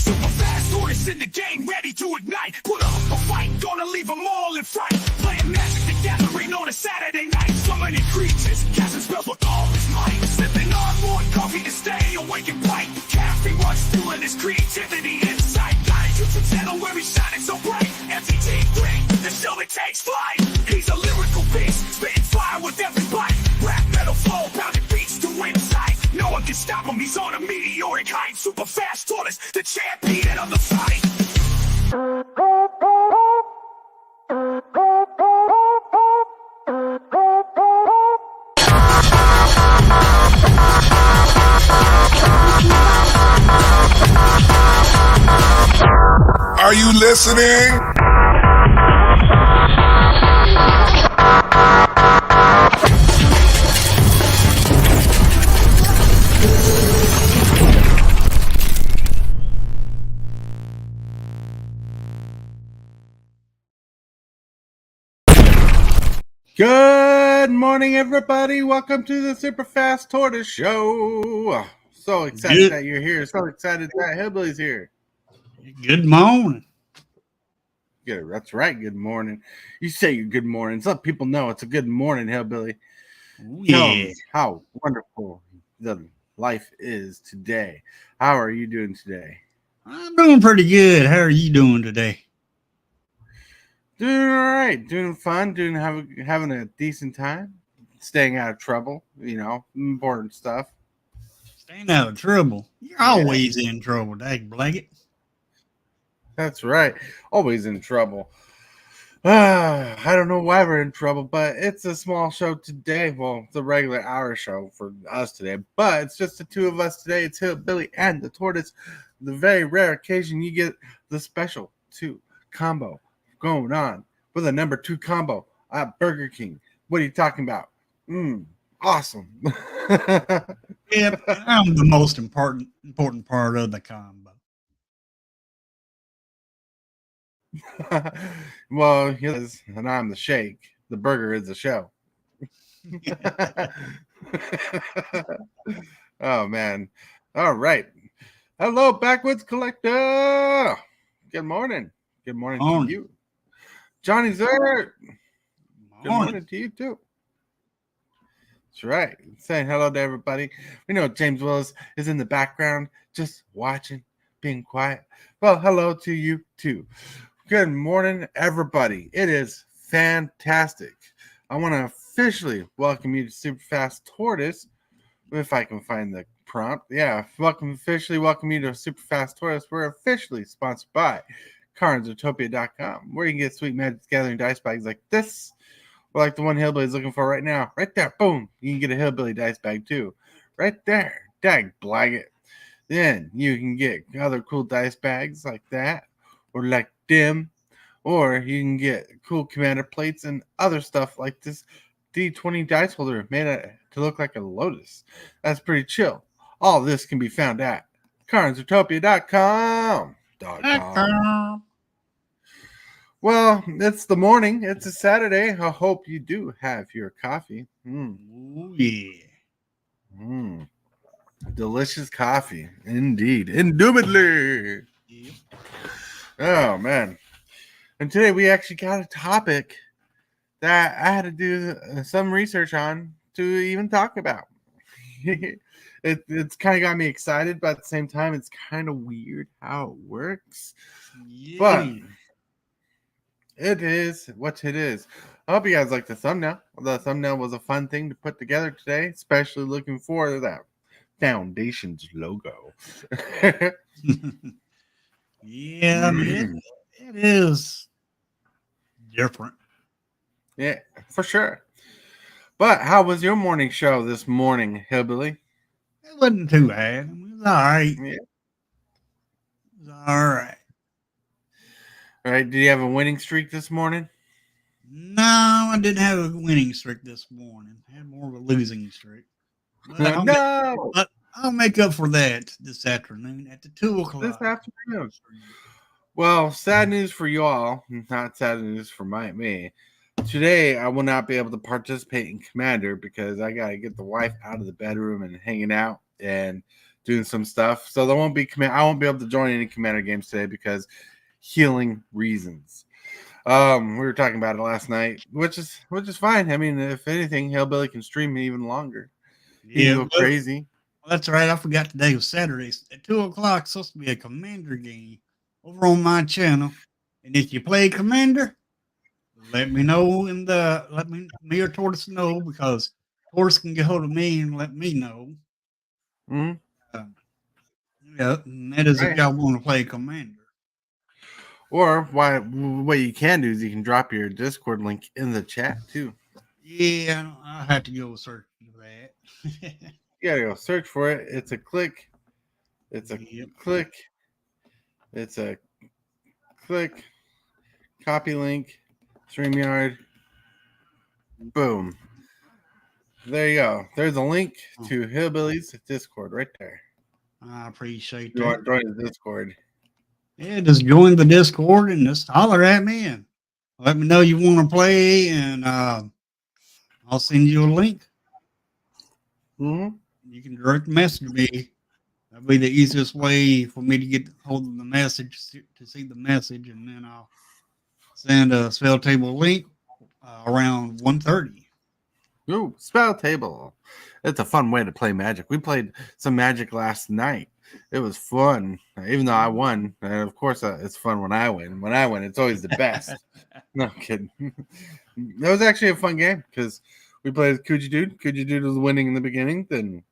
Super fast tortoise in the game, ready to ignite. Put up a fight, gonna leave them all in fright. Playing Magic the Gathering on a Saturday night. Summoning creatures, casting spells with all his might. Sipping on more coffee to stay awake and bright. Caffeine runs fueling his creativity inside. Got a YouTube channel where he's shining so bright. MTG Green, the show that takes flight. He's a lyrical beast, spitting fire with every bite. Rap metal flow, pounding beats to inside. No one can stop him, he's on a meteoric height. Super fast tortoise, the champion of the fight. Are you listening? Good morning, everybody. Welcome to the Super Fast Tortoise Show. So excited that you're here. So excited that Hillbilly's here. Good morning. Yeah, that's right. Good morning. You say your good morning. Some people know it's a good morning, Hillbilly. Tell me how wonderful the life is today. How are you doing today? I'm doing pretty good. How are you doing today? Doing all right. Doing fun. Having a decent time. Staying out of trouble. You know, important stuff. Staying out of trouble. You're always in trouble, dag blanket. That's right. Always in trouble. I don't know why we're in trouble, but it's a small show today. Well, it's a regular hour show for us today, but it's just the two of us today. It's Hillbilly and the Tortoise. The very rare occasion you get the special 2 combo going on with a number 2 combo at Burger King. What are you talking about? Awesome. Yep, I'm the most important part of the combo. Well, he is, and I'm the shake. The burger is the show. Oh, man. All right. Hello, Backwoods Collector. Good morning. Good morning to you. Johnny's there. Good morning to you, too. That's right. Saying hello to everybody. We know James Willis is in the background, just watching, being quiet. Well, hello to you, too. Good morning, everybody. It is fantastic. I want to officially welcome you to Super Fast Tortoise. If I can find the prompt. Yeah, officially welcome you to Super Fast Tortoise. We're officially sponsored by CardsUtopia.com, where you can get sweet Magic the Gathering dice bags like this, or like the one Hillbilly's looking for right now. Right there, boom. You can get a Hillbilly dice bag too. Right there. Dag blanket. Then you can get other cool dice bags like that, or like them, or you can get cool commander plates and other stuff like this D20 dice holder made to look like a lotus. That's pretty chill. All this can be found at CardsUtopia.com. Well, it's the morning. It's a Saturday. I hope you do have your coffee. Ooh, yeah. Delicious coffee. Indeed. Indubitably. Yep. Oh, man. And today we actually got a topic that I had to do some research on to even talk about. It's kind of got me excited, but at the same time, it's kind of weird how it works. Yeah. But it is what it is. I hope you guys like the thumbnail. The thumbnail was a fun thing to put together today, especially looking for that Foundations logo. Yeah, it is different. Yeah, for sure. But how was your morning show this morning, Hillbilly? It wasn't too bad. It was all right. Yeah. It was all right. All right. Did you have a winning streak this morning? No, I didn't have a winning streak this morning. I had more of a losing streak. But No. I'll make up for that this afternoon at the 2 o'clock. This afternoon. Well, sad news for you all, not sad news for me. Today, I will not be able to participate in Commander because I got to get the wife out of the bedroom and hanging out and doing some stuff. So there won't be I won't be able to join any Commander games today because healing reasons. We were talking about it last night, which is fine. I mean, if anything, Hillbilly can stream even longer. He can go crazy. Well, that's right. I forgot today was Saturday at 2:00. It's supposed to be a Commander game over on my channel. And if you play Commander, let me know let me or Tortoise know, because Tortoise can get hold of me and let me know. Mm-hmm. Yeah, and that is if y'all want to play Commander. Or what you can do is you can drop your Discord link in the chat too. Yeah, I'll have to go search for that. You gotta go search for it. It's a click. It's a click. It's a click. Copy link. StreamYard. Boom. There you go. There's a link to Hillbilly's Discord right there. I appreciate You that. want to join the Discord? Yeah, just join the Discord and just holler at me and let me know you want to play, and I'll send you a link. Mm-hmm. You can direct message me. That'll be the easiest way for me to get hold of the message, to see the message, and then I'll send a spell table link around 1:30. Ooh, spell table. It's a fun way to play Magic. We played some Magic last night. It was fun, even though I won. And of course, it's fun when I win. When I win, it's always the best. No I'm kidding. That was actually a fun game because we played Coogee Dude. Coogee Dude was winning in the beginning. Then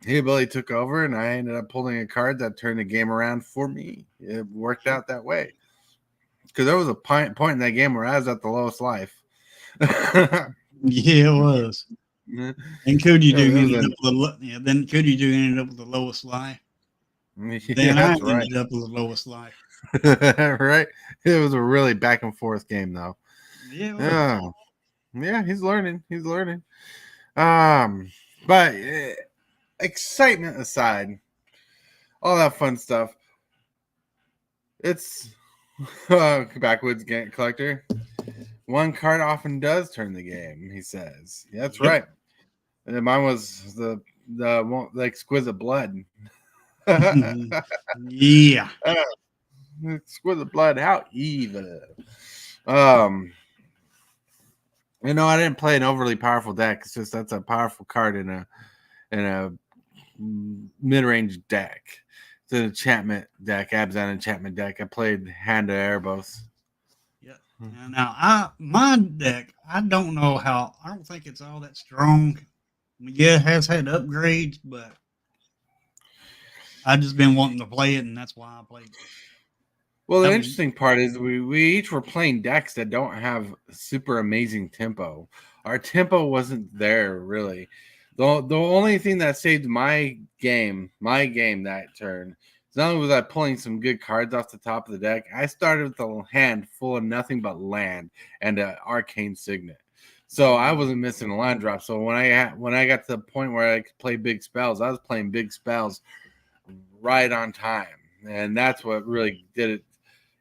Hillbilly took over, and I ended up pulling a card that turned the game around for me. It worked out that way because there was a point in that game where I was at the lowest life. Yeah, it was. And Coogee Dude ended up with then Coogee Dude ended up with the lowest life. Then I ended up with the lowest life. Right. It was a really back and forth game, though. Yeah. Yeah, he's learning. But excitement aside, all that fun stuff. It's backwoods collector. One card often does turn the game, he says. Yeah, that's right. And mine was the exquisite blood. Yeah. Exquisite blood. How evil. I didn't play an overly powerful deck. It's just that's a powerful card in a mid-range deck. It's an enchantment deck, Abzan enchantment deck. I played Hand of Erebos. Yeah. Now my deck, I don't know how. I don't think it's all that strong. I mean, yeah, it has had upgrades, but I've just been wanting to play it, and that's why I played it. Well, the interesting part is we each were playing decks that don't have super amazing tempo. Our tempo wasn't there really. The only thing that saved my game that turn, not only was I pulling some good cards off the top of the deck, I started with a hand full of nothing but land and an arcane signet. So I wasn't missing a land drop. So when I got to the point where I could play big spells, I was playing big spells right on time. And that's what really did it.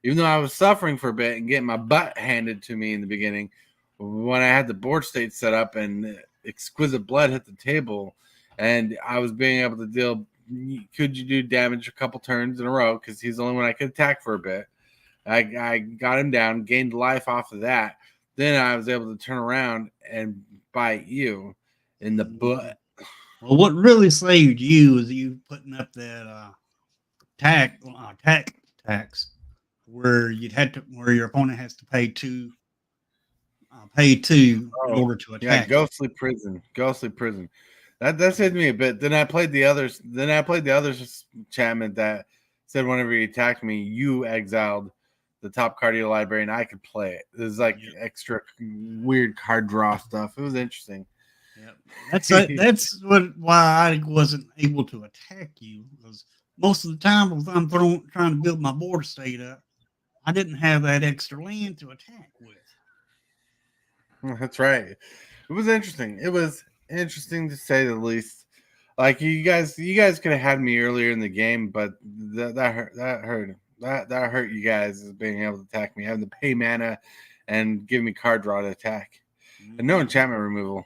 Even though I was suffering for a bit and getting my butt handed to me in the beginning, when I had the board state set up and exquisite blood hit the table, and I was being able to deal, could you do damage a couple turns in a row because he's the only one I could attack for a bit. I got him down, gained life off of that. Then I was able to turn around and bite you in the butt. Well, what really saved you is you putting up that tax where where your opponent has to pay two in order to attack. Yeah, ghostly prison. That saved me a bit. Then I played the others. Enchantment that said whenever you attacked me, you exiled the top card of your library, and I could play it. It was like extra weird card draw stuff. It was interesting. Yeah, that's why I wasn't able to attack you, because most of the time if I'm trying to build my board state up, I didn't have that extra land to attack with. That's right. It was interesting. It was interesting to say the least. Like you guys could have had me earlier in the game, but that hurt you guys as being able to attack me, having to pay mana and give me card draw to attack, and no enchantment removal.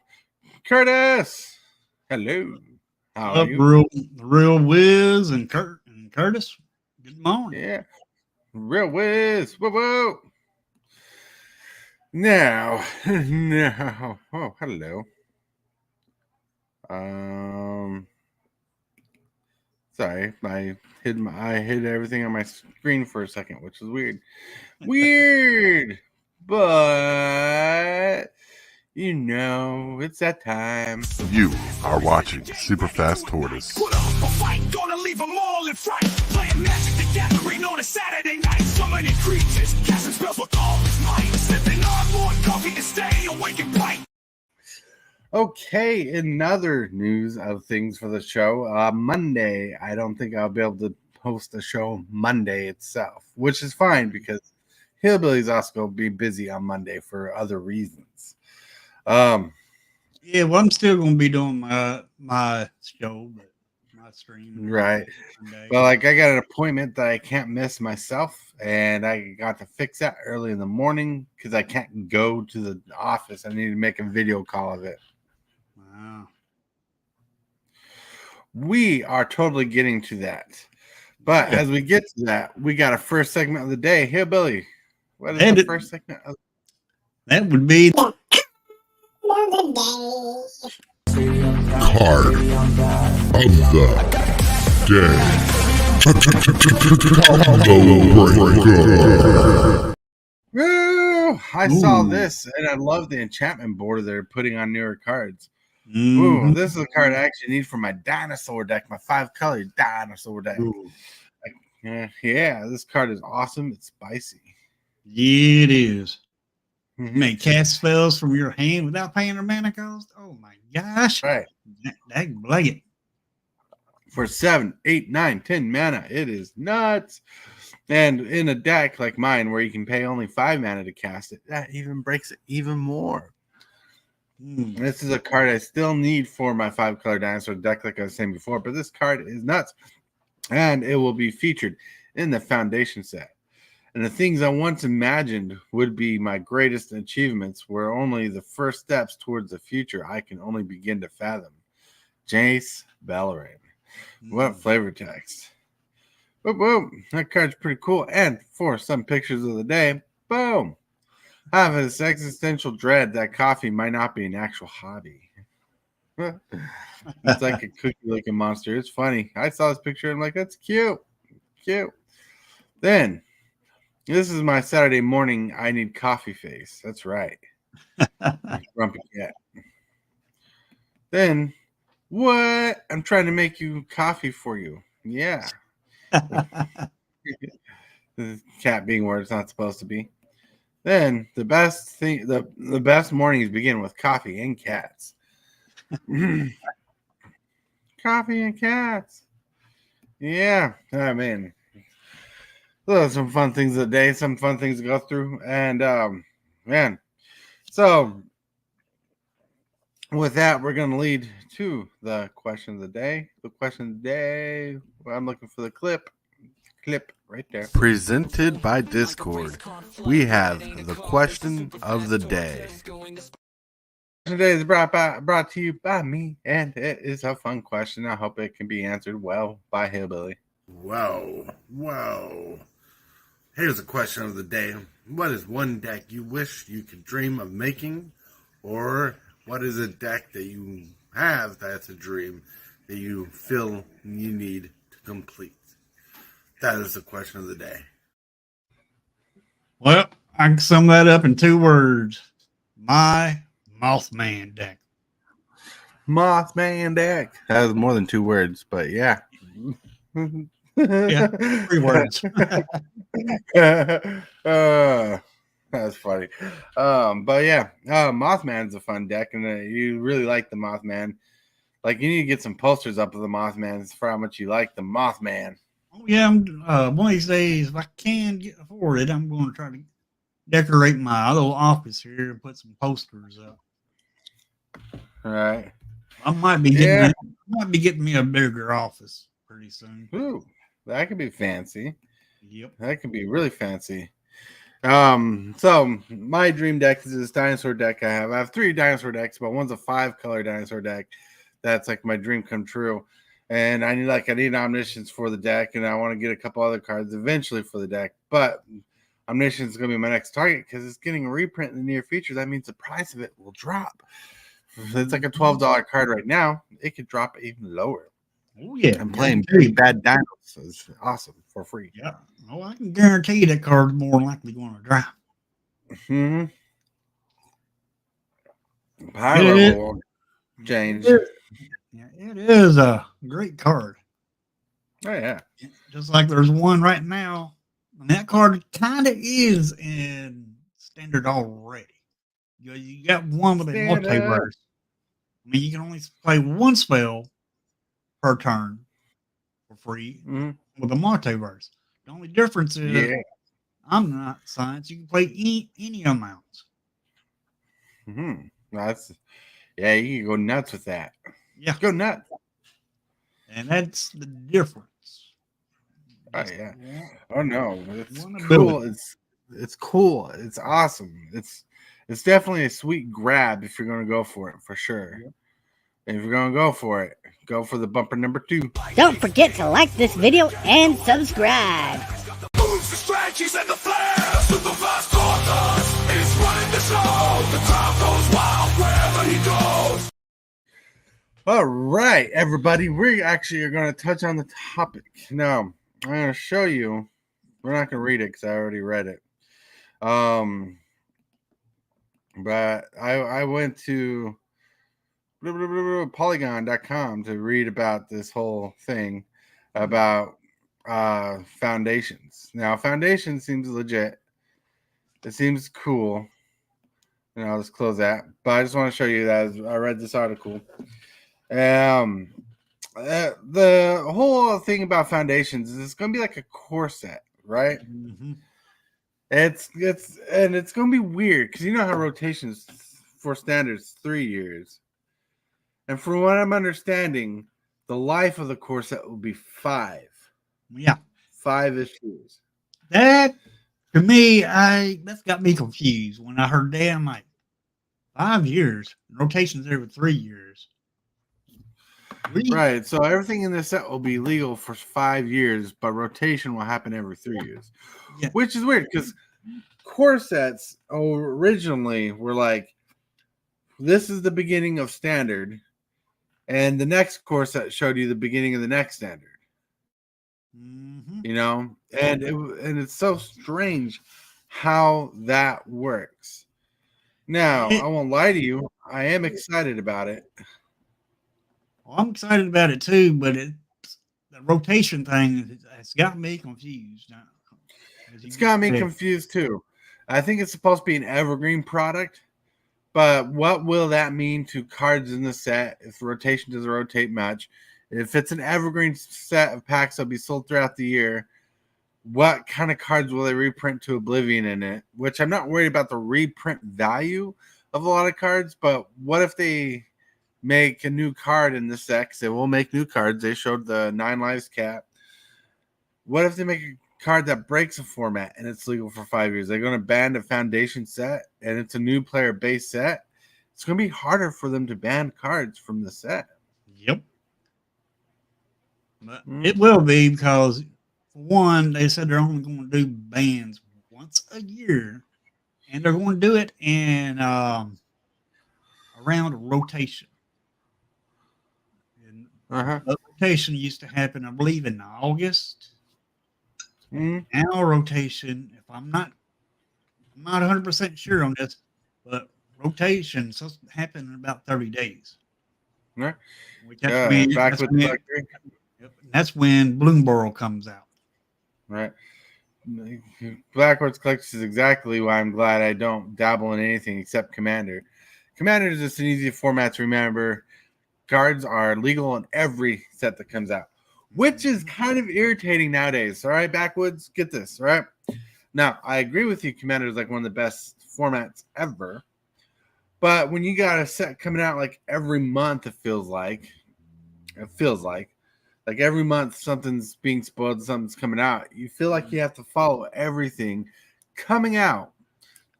Curtis, hello. How Up, are you? real Wiz and Curtis. Good morning. Yeah. Real whiz. Whoa, whoa. Now. Oh, hello. Sorry. I hid everything on my screen for a second, which is weird. Weird. But it's that time. You are watching Super Fast Tortoise. Put up a fight, gonna leave them all in fright. Playing Magic the Gathering on a Saturday night. Summoning creatures, casting spells with all his might. Sipping on more coffee to stay awake and bright. Okay, in other news of things for the show, Monday, I don't think I'll be able to host the show Monday itself, which is fine because Hillbilly's also going to be busy on Monday for other reasons. Yeah, well, I'm still going to be doing my show, but my stream. Right. But I got an appointment that I can't miss myself, and I got to fix that early in the morning because I can't go to the office. I need to make a video call of it. Wow. We are totally getting to that. But as we get to that, we got a first segment of the day. Here, Billy, what is the first segment? That would be Card of the day. Woo! I saw this, and I love the enchantment border they're putting on newer cards. Mm-hmm. Ooh, this is a card I actually need for my dinosaur deck, my 5-color dinosaur deck. Yeah, this card is awesome. It's spicy. Yeah, it is. You may cast spells from your hand without paying a mana cost. Oh my gosh! Right. That like it. For 7, 8, 9, 10 mana, it is nuts. And in a deck like mine, where you can pay only 5 mana to cast it, that even breaks it even more. This is a card I still need for my 5-color dinosaur deck, like I was saying before, but this card is nuts. And it will be featured in the Foundation set. And the things I once imagined would be my greatest achievements were only the first steps towards the future I can only begin to fathom. Jace Beleren. What flavor text. Boom. That card's pretty cool. And for some pictures of the day, boom. I have this existential dread that coffee might not be an actual hobby. It's like a cookie-looking monster. It's funny. I saw this picture and I'm like, that's cute. Cute. Then, this is my Saturday morning I need coffee face. That's right. Grumpy cat. Then, what? I'm trying to make you coffee for you. Yeah. The cat being where it's not supposed to be. Then the best thing, the best mornings begin with coffee and cats. Coffee and cats. Yeah, I mean, those are some fun things of the day, some fun things to go through, and man. So with that, we're gonna lead to the question of the day. The question of the day. I'm looking for the clip right there. Presented by Discord. We have the question of the day. Today is brought to you by me, and it is a fun question. I hope it can be answered well by Hillbilly. Whoa. Here's the question of the day. What is one deck you wish you could dream of making? Or what is a deck that you have that's a dream that you feel you need to complete? That is the question of the day. Well, I can sum that up in 2 words. My Mothman deck. Mothman deck. That was more than 2 words, but yeah. Yeah, 3 words. That's funny. But yeah, Mothman's a fun deck, and you really like the Mothman. Like, you need to get some posters up of the Mothman for how much you like the Mothman. Oh yeah, one of these days, if I can afford it, I'm going to try to decorate my little office here and put some posters up. All right. I might be getting me a bigger office pretty soon. Ooh, that could be fancy. Yep. That could be really fancy. So my dream deck is this dinosaur deck I have. I have 3 dinosaur decks, but one's a 5-color dinosaur deck. That's like my dream come true. And I need omniscience for the deck, and I want to get a couple other cards eventually for the deck. But omniscience is going to be my next target because it's getting a reprint in the near future. That means the price of it will drop. If it's like a $12 card right now, it could drop even lower. Oh yeah, I'm playing Big Bad Dinos, so it's awesome for free. Yeah. Oh, I can guarantee you that card's more likely going to drop. Mm-hmm. High level change. Yeah, it is a great card. Oh yeah. Just like there's one right now, and that card kind of is in standard already. You got one with a multiverse. I mean, you can only play one spell per turn for free with a multiverse. The only difference is I'm not science. You can play any amounts. That's you can go nuts with that. Yeah, go nuts. And that's the difference. Oh yeah. Oh no, it's cool. It's cool. It's awesome. It's definitely a sweet grab if you're going to go for it, for sure. Yep. And if you're going to go for it, go for the bumper number 2. Don't forget to like this video and subscribe. Moves, the strategies, and the flair. Super fast Tortoise is running the show. The crowd goes wild wherever he goes. All right, everybody. We actually are going to touch on the topic. Now, I'm going to show you. We're not going to read it because I already read it. But I went to polygon.com to read about this whole thing about foundations. Now, foundation seems legit. It seems cool. And I'll just close that. But I just want to show you that I read this article. The whole thing about foundations is it's going to be like a core set, right? Mm-hmm. It's going to be weird because you know how rotations for standards 3 years, and from what I'm understanding, the life of the core set will be 5. Yeah, 5-ish years. That to me, that's got me confused when I heard that. I'm like, 5 years rotations every 3 years. Right, so everything in this set will be legal for 5 years, but rotation will happen every 3 years, which is weird because core sets originally were like, this is the beginning of standard, and the next core set showed you the beginning of the next standard. You know, and it's so strange how that works. Now, I won't lie to you, I am excited about it. I'm excited about it too, but the rotation thing has got me confused now. It's got me confused too. I think it's supposed to be an evergreen product, but what will that mean to cards in the set if the rotation doesn't rotate much? If it's an evergreen set of packs that'll be sold throughout the year, what kind of cards will they reprint to Oblivion in it? Which I'm not worried about the reprint value of a lot of cards, but what if they make a new card in this set? They will make new cards. They showed the 9 lives cap. What if they make a card that breaks a format and it's legal for 5 years? They're going to ban a foundation set and it's a new player base set. It's going to be harder for them to ban cards from the set. Yep. But it will be because, for one, they said they're only going to do bans once a year, and they're going to do it in around rotation. Rotation used to happen, I believe, in August. Now rotation, if I'm not 100% sure on this, but rotation supposed to happen in about 30 days. Right. That's when Bloomborough comes out. Right. Blackwards Collections is exactly why I'm glad I don't dabble in anything except Commander. Commander is just an easy format to remember. Cards are legal in every set that comes out, which is kind of irritating nowadays. All right, Backwoods, get this. All right. Now, I agree with you. Commander is like one of the best formats ever. But when you got a set coming out like every month, it feels like every month something's being spoiled, something's coming out. You feel like you have to follow everything coming out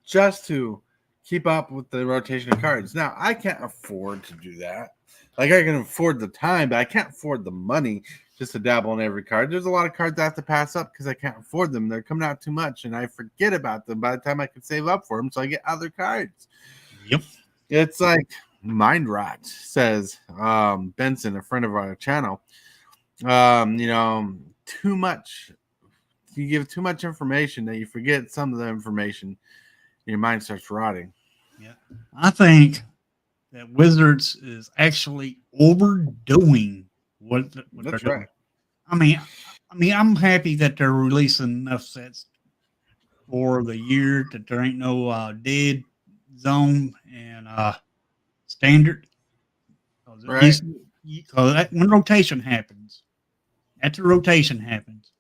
just to keep up with the rotation of cards. Now, I can't afford to do that. Like I can afford the time, but I can't afford the money just to dabble in every card. There's a lot of cards I have to pass up because I can't afford them. They're coming out too much, and I forget about them by the time I can save up for them. So I get other cards. Yep. It's like mind rot, says Benson, a friend of our channel. Too much. You give too much information that you forget some of the information, and your mind starts rotting. Yeah, I think that Wizards is actually overdoing what they're That's doing. right. I mean, I'm happy that they're releasing enough sets for the year that there ain't no dead zone and standard. Because at Right. least when rotation happens, after rotation happens,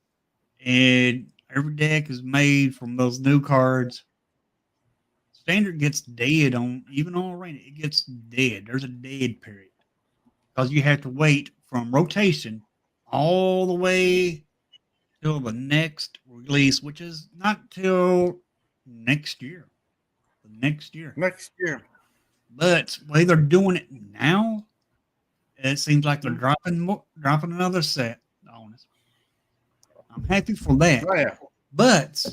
and every deck is made from those new cards. Standard gets dead even on arena. It gets dead. There's a dead period because you have to wait from rotation all the way till the next release, which is not till next year. The next year. Next year. But the way they're doing it now, it seems like they're dropping another set on us. I'm happy for that. Oh, yeah. But,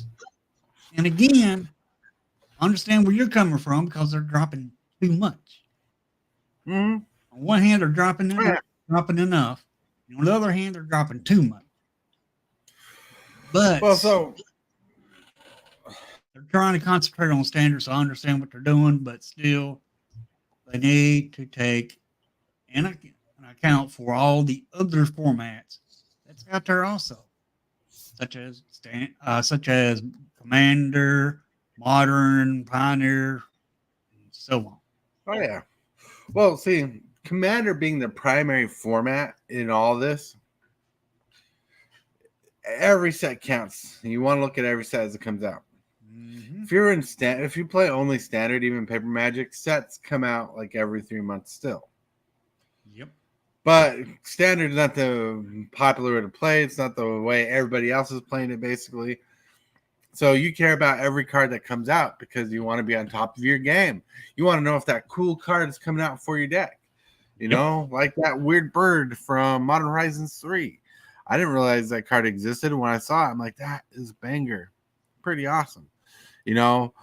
and again, understand where you're coming from because they're dropping too much. Mm-hmm. On one hand, they're dropping enough. And on the other hand, they're dropping too much. But they're trying to concentrate on standards, so I understand what they're doing, but still, they need to take an account for all the other formats that's out there also, such as Commander, Modern, Pioneer, and so on. Oh, yeah. Well, see, Commander being the primary format in all this, every set counts. You want to look at every set as it comes out. Mm-hmm. If you play only standard, even Paper Magic, sets come out like every 3 months still. Yep. But standard is not the popular way to play. It's not the way everybody else is playing it, basically. So you care about every card that comes out because you want to be on top of your game. You want to know if that cool card is coming out for your deck. You know, like that weird bird from Modern Horizons 3. I didn't realize that card existed. And when I saw it, I'm like, that is banger. Pretty awesome. You know,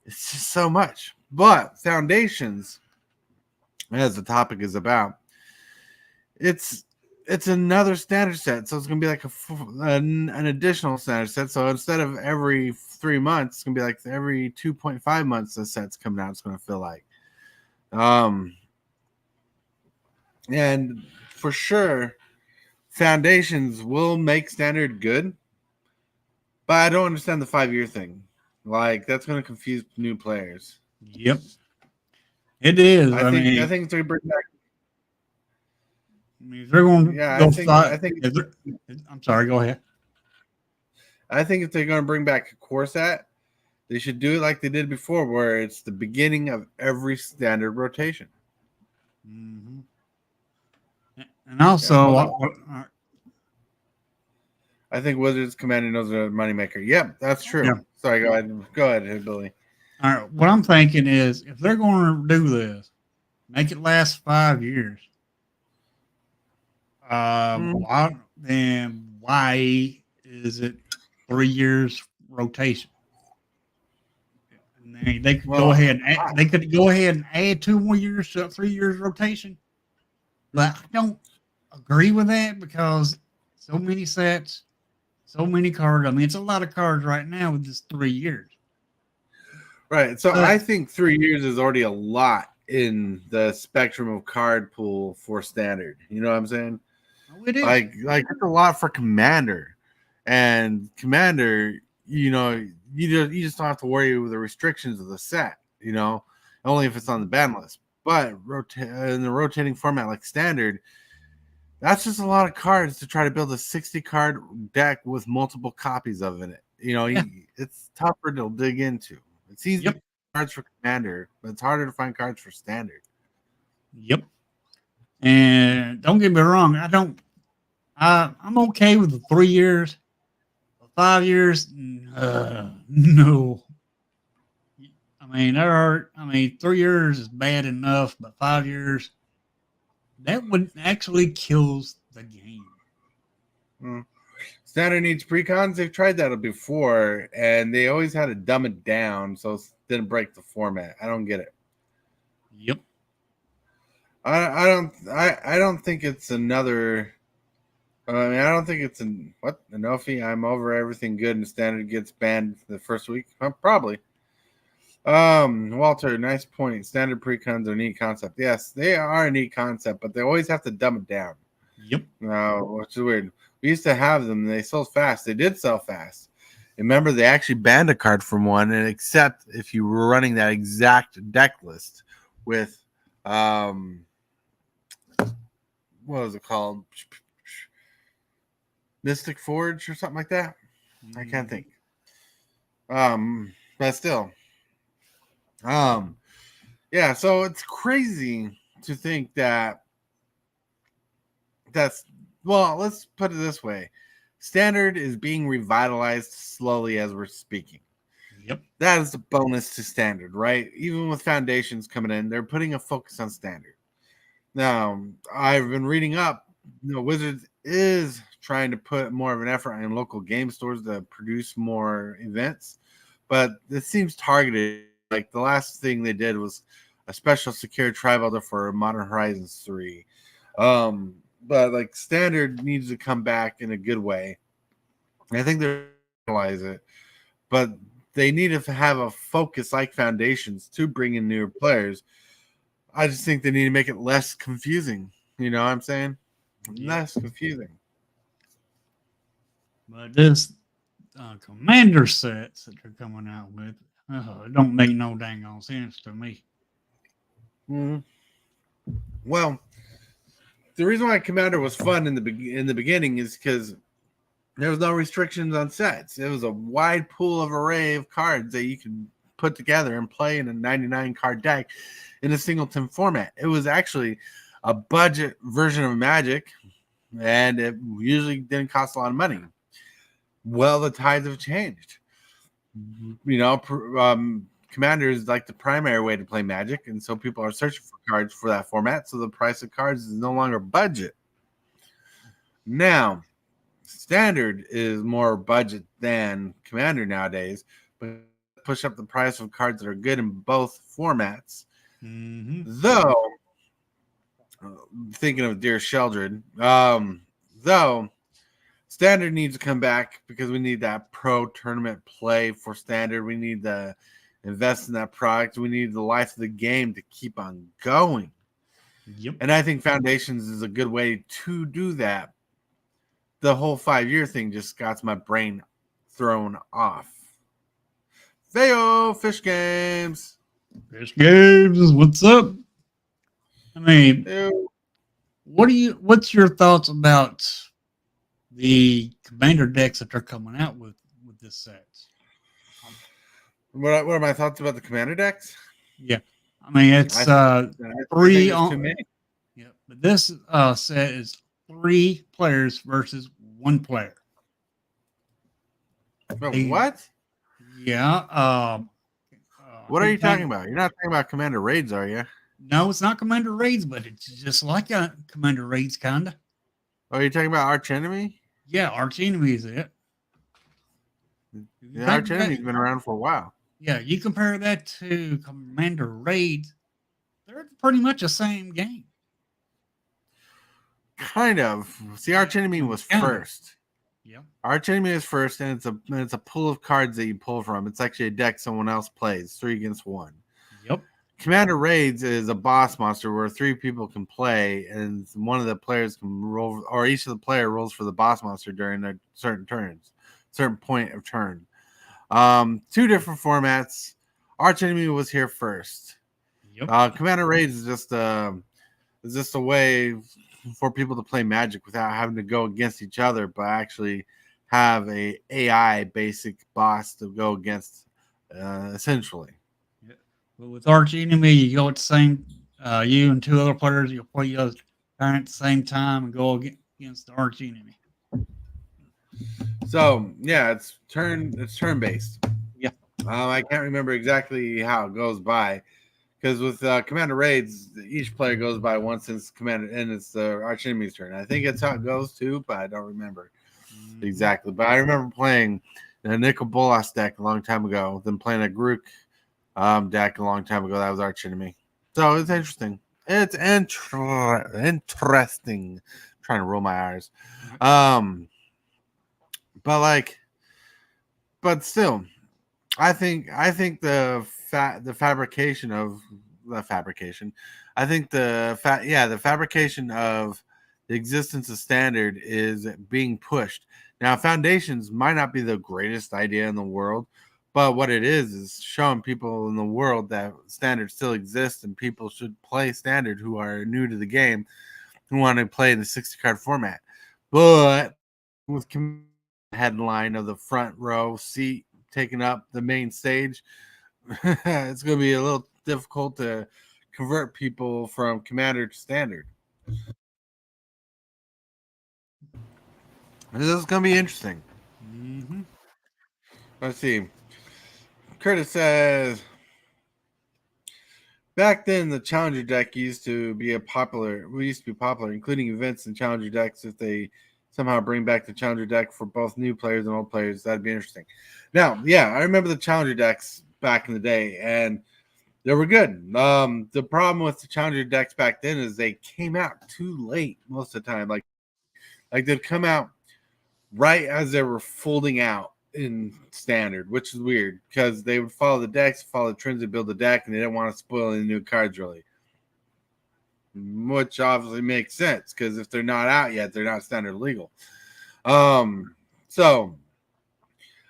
it's just so much. But Foundations, as the topic is about, it's another standard set, so it's gonna be like an additional standard set. So instead of every 3 months, it's gonna be like every 2.5 months the set's coming out. It's gonna feel like, and for sure, Foundations will make standard good, but I don't understand the 5-year thing. Like that's gonna confuse new players. Yep, it is. I think they bring back. I mean, if they're going to I think I'm sorry, go ahead. I think if they're going to bring back a core set, they should do it like they did before, where it's the beginning of every standard rotation. Mm-hmm. And also, I think Wizards Commander knows a moneymaker. Yep, that's true. Yeah. Sorry, go ahead, Billy. All right, what I'm thinking is if they're going to do this, make it last 5 years. Then why is it 3 years rotation? And they could go ahead and add 2 more years to 3 years rotation. But I don't agree with that because so many sets, so many cards. I mean, it's a lot of cards right now with just 3 years. Right. So I think 3 years is already a lot in the spectrum of card pool for standard. You know what I'm saying? Oh, it is. Like it's a lot for Commander, and Commander, you know, you just don't have to worry with the restrictions of the set. You know, only if it's on the ban list. But in the rotating format like Standard, that's just a lot of cards to try to build a 60-card deck with multiple copies of it. You know, it's tougher to dig into. It's easy cards for Commander, but it's harder to find cards for Standard. Yep. And don't get me wrong, I'm okay with the 3 years. 5 years, no. I mean, 3 years is bad enough, but 5 years, that would actually kills the game. Standard needs precons. They've tried that before, and they always had to dumb it down so it didn't break the format. I don't get it. Yep. I don't think it's another. I don't think it's Anofi. I'm over everything good, and Standard gets banned the first week. Probably. Walter, nice point. Standard precons are a neat concept. Yes, they are a neat concept, but they always have to dumb it down. Yep. Which is weird. We used to have them. They sold fast. They did sell fast. Remember, they actually banned a card from one, and except if you were running that exact deck list with, what was it called? Mystic Forge or something like that. I can't think. But still. Yeah, so it's crazy to think let's put it this way. Standard is being revitalized slowly as we're speaking. Yep. That is a bonus to Standard, right? Even with Foundations coming in, they're putting a focus on Standard. Now, I've been reading up, Wizards is trying to put more of an effort on local game stores to produce more events, but it seems targeted. Like the last thing they did was a special secure Tibalts for Modern Horizons 3. But like Standard needs to come back in a good way. I think they're realize it, but they need to have a focus like Foundations to bring in newer players. I just think they need to make it less confusing. You know what I'm saying? Yeah. Less confusing. But this commander sets that they're coming out with, it don't make no dang on sense to me. Mm-hmm. Well, the reason why Commander was fun in the beginning is because there was no restrictions on sets. It was a wide pool of array of cards that you could put together and play in a 99 card deck in a singleton format. It was actually a budget version of Magic, and it usually didn't cost a lot of money. Well, the tides have changed. Commander is like the primary way to play Magic, and so people are searching for cards for that format, so the price of cards is no longer budget. Now, Standard is more budget than Commander nowadays, but push up the price of cards that are good in both formats. Mm-hmm. Though, thinking of Dear Sheldred, though, Standard needs to come back because we need that pro tournament play for Standard. We need to invest in that product. We need the life of the game to keep on going. Yep. And I think Foundations is a good way to do that. The whole 5-year thing just got my brain thrown off. Theo, Fish Games. Fish Games, what's up? I mean, Ew. what's your thoughts about the commander decks that they're coming out with this set? What are my thoughts about the Commander decks? Yeah, I mean it's I three think on. too many. Yeah, but this set is 3 players versus 1 player. What? Yeah. What are you talking about? You're not talking about Commander Raids, are you? No, it's not Commander Raids, but it's just like a Commander Raids, kind of. Oh, you're talking about Arch Enemy? Yeah, Arch Enemy is it. Yeah, Arch Enemy's been around for a while. Yeah, you compare that to Commander Raids, they're pretty much the same game. Kind of. See, Arch Enemy was first. Yeah. Arch Enemy is first, and it's a pool of cards that you pull from. It's actually a deck someone else plays, 3 against 1. Yep. Commander Raids is a boss monster where 3 people can play, and one of the players can roll, or each of the player rolls for the boss monster during their certain point of turn. 2 different formats. Arch Enemy was here first. Yep. Commander Raids is just a way for people to play Magic without having to go against each other, but actually have a AI basic boss to go against, essentially. Yeah. But with Arch Enemy, you go at the same. You and 2 other players, you'll play your turn at the same time and go against the Arch Enemy. So yeah, it's turn based. Yeah. I can't remember exactly how it goes by Because with Commander Raids, each player goes by one since Commander, and it's the arch enemy's turn. I think that's how it goes too, but I don't remember exactly. But I remember playing a Nicol Bolas deck a long time ago, then playing a Grook deck a long time ago. That was arch enemy. So it's interesting. It's interesting. I'm trying to roll my R's. But still, I think the fabrication of the existence of standard is being pushed. Now, foundations might not be the greatest idea in the world, but what it is showing people in the world that standard still exists and people should play standard who are new to the game, who want to play in the 60 card format. But with headline of the front row seat taking up the main stage, it's going to be a little difficult to convert people from commander to standard. This is going to be interesting. Let's see. Curtis says, back then the challenger deck used to be popular, including events and challenger decks. If they somehow bring back the challenger deck for both new players and old players, that'd be interesting. Now, yeah, I remember the challenger decks back in the day, and they were good. The problem with the challenger decks back then is they came out too late most of the time. Like they'd come out right as they were folding out in standard, which is weird because they would follow the decks, follow the trends, and build the deck, and they didn't want to spoil any new cards really. Which obviously makes sense because if they're not out yet, they're not standard legal. So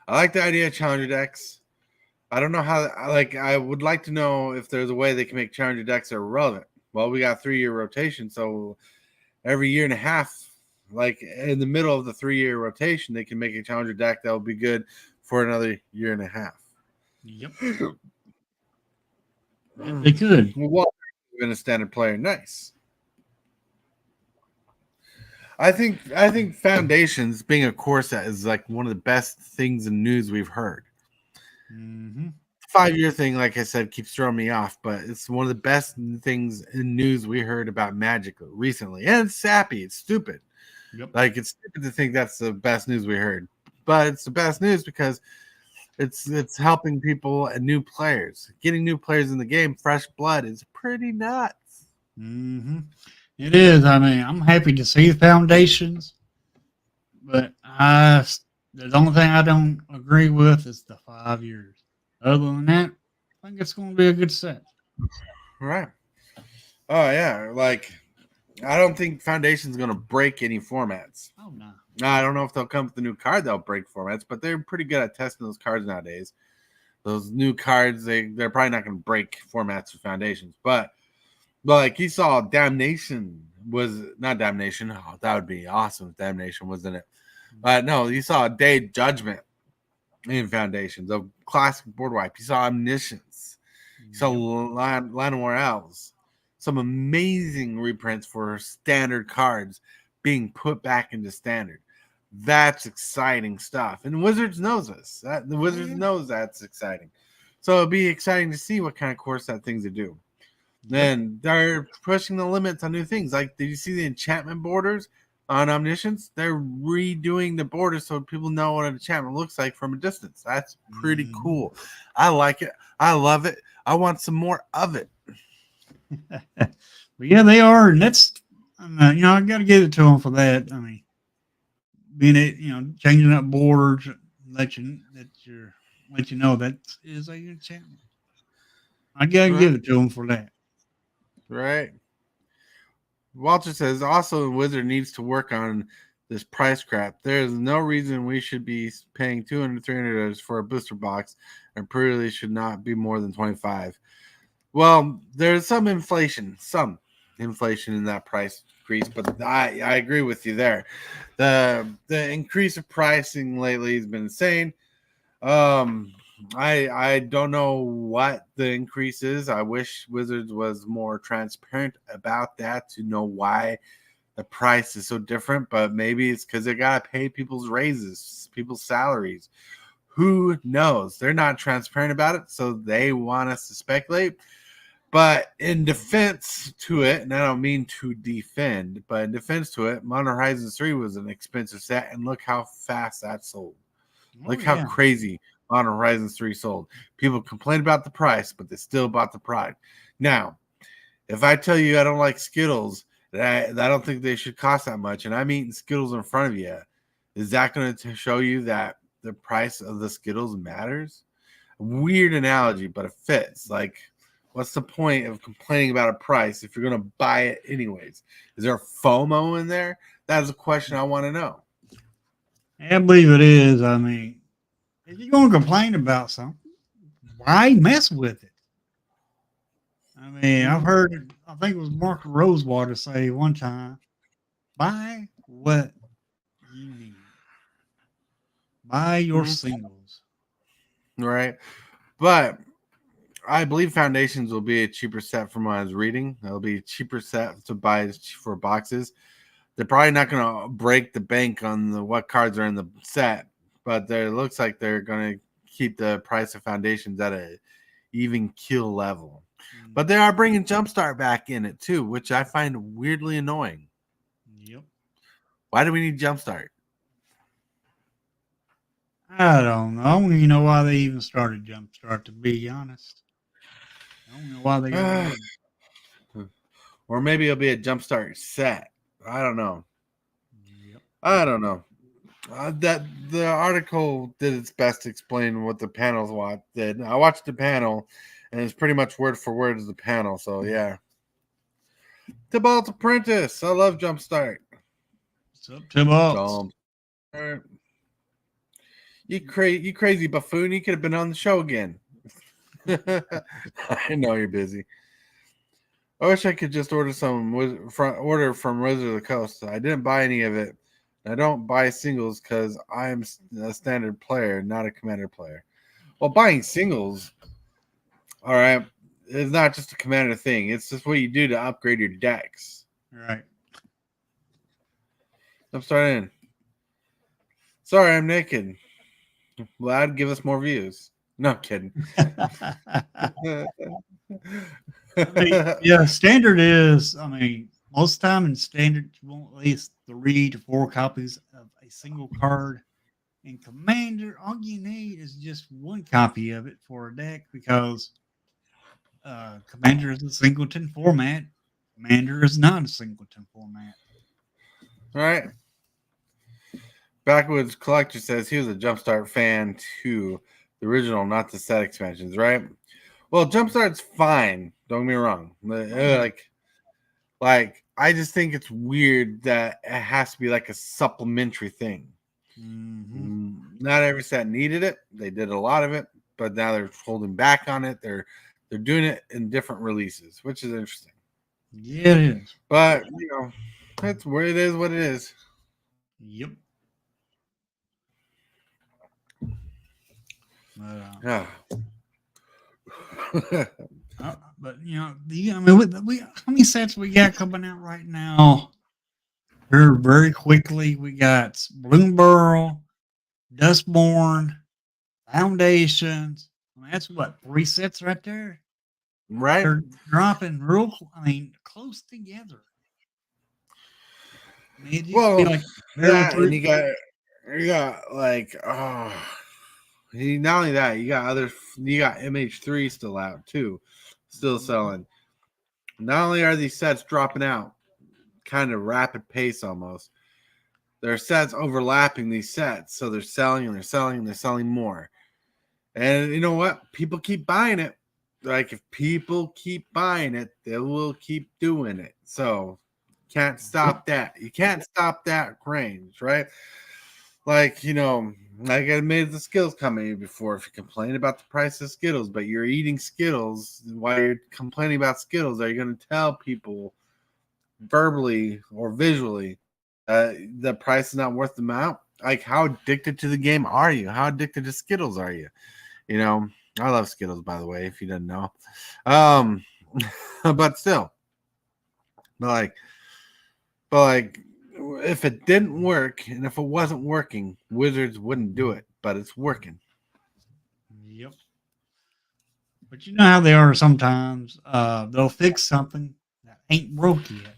I like the idea of challenger decks. I don't know how. I would like to know if there's a way they can make challenger decks that are relevant. Well, we got 3-year rotation, so every year and a half, like in the middle of the 3-year rotation, they can make a challenger deck that will be good for another year and a half. Yep. They could. Well, been a standard player. Nice. I think Foundations being a core set is like one of the best things in news we've heard. 5-year thing, like I said, keeps throwing me off, but it's one of the best things in news we heard about Magic recently. And it's sappy. It's stupid. Yep. Like it's stupid to think that's the best news we heard, but it's the best news because it's helping people and new players. Getting new players in the game, fresh blood is pretty nuts. It is. I mean, I'm happy to see Foundations, but the only thing I don't agree with is the 5 years. Other than that, I think it's going to be a good set. Right. Oh yeah, like I don't think Foundation's going to break any formats. Oh no. I don't know if they'll come with a new card that'll break formats, but they're pretty good at testing those cards nowadays. Those new cards, they're probably not going to break formats with Foundations. But like you saw, Damnation was not Damnation. Oh, that would be awesome if Damnation was in it. But no, you saw Day Judgment in Foundations, a classic board wipe. You saw Omniscience. You saw Llanowar Elves. Some amazing reprints for standard cards being put back into standard. That's exciting stuff. And Wizards knows this. The Wizards knows that's exciting. So it'll be exciting to see what kind of core set things to do. Then they're pushing the limits on new things. Like, did you see the enchantment borders on Omniscience? They're redoing the borders so people know what an enchantment looks like from a distance. That's pretty cool. I like it. I love it. I want some more of it. But yeah, they are, and that's I got to give it to them for that. I mean, being changing up borders, let you know that is a enchantment. I got to give it to them for that. Right. Walter says also Wizard needs to work on this price crap. There's no reason we should be paying $200, $300 for a booster box, and really should not be more than $25. Well, there's some inflation in that price increase, but I agree with you there. The increase of pricing lately has been insane. I don't know what the increase is. I wish Wizards was more transparent about that to know why the price is so different, but maybe it's because they got to pay people's raises, people's salaries. Who knows? They're not transparent about it, so they want us to speculate. But in defense to it, and I don't mean to defend, but in defense to it, Modern Horizons 3 was an expensive set, and look how fast that sold. Look how crazy Modern Horizons 3 sold. People complained about the price, but they still bought the product. Now, if I tell you I don't like Skittles, that I don't think they should cost that much, and I'm eating Skittles in front of you, is that going to show you that the price of the Skittles matters? Weird analogy, but it fits. Like, what's the point of complaining about a price if you're going to buy it anyways? Is there a FOMO in there? That is a question I want to know. I believe it is. I mean, if you're going to complain about something, why mess with it? I mean, I've heard, I think it was Mark Rosewater say one time, buy what you need. Buy your singles. Right. But I believe Foundations will be a cheaper set from what I was reading. It'll be a cheaper set to buy for boxes. They're probably not going to break the bank on what cards are in the set, but it looks like they're going to keep the price of Foundations at a even kill level. But they are bringing Jumpstart back in it too, which I find weirdly annoying. Yep. Why do we need Jumpstart? I don't know. I don't even know why they even started Jumpstart, to be honest. I don't know why they got or maybe it'll be a Jumpstart set. I don't know. Yep. I don't know. That the article did its best to explain what the panels did. I watched the panel, and it's pretty much word for word as the panel. So yeah. Tibalts Apprentice. I love Jumpstart. What's up, Tibalts? You crazy buffoon. You could have been on the show again. I know you're busy. I wish I could just order from Wizard of the Coast. I didn't buy any of it. I don't buy singles because I'm a standard player, not a commander player. Well, buying singles, all right, is not just a commander thing. It's just what you do to upgrade your decks. Right. I'm starting. Sorry, I'm naked. Vlad, give us more views. No, I'm kidding. I mean, yeah, standard is, I mean, most time in standard, you want at least 3 to 4 copies of a single card. In Commander, all you need is just 1 copy of it for a deck because Commander is a singleton format. Commander is not a singleton format. All right. Backwoods Collector says he was a Jumpstart fan too. The original, not the set expansions, right? Well, Jumpstart's fine. Don't get me wrong. Like I just think it's weird that it has to be like a supplementary thing. Mm-hmm. Not every set needed it. They did a lot of it, but now they're holding back on it. They're doing it in different releases, which is interesting. Yeah, it is. But you know, that's where it is. What it is. Yep. Yeah. But you know, I mean, we how many sets we got coming out right now? Here, very quickly, we got Bloomburrow, Dustborn, Foundations. I mean, that's what 3 sets right there. Right. They're dropping close together. I mean, Well, and you got like not only that, you got MH3 still out too, still selling. Not only are these sets dropping out, kind of rapid pace almost, there are sets overlapping these sets, so they're selling and they're selling and they're selling more. And you know what? People keep buying it. Like if people keep buying it, they will keep doing it. So can't stop that. You can't stop that range, right? Like, you know, like I made the Skittles comment before. If you complain about the price of Skittles, but you're eating Skittles while you're complaining about Skittles, are you going to tell people verbally or visually the price is not worth the amount? Like, how addicted to the game are you? How addicted to Skittles are you? You know, I love Skittles, by the way, if you didn't know. But still, but like, if it didn't work and if it wasn't working, Wizards wouldn't do it, but it's working. Yep. But you know how they are sometimes. They'll fix something that ain't broke yet.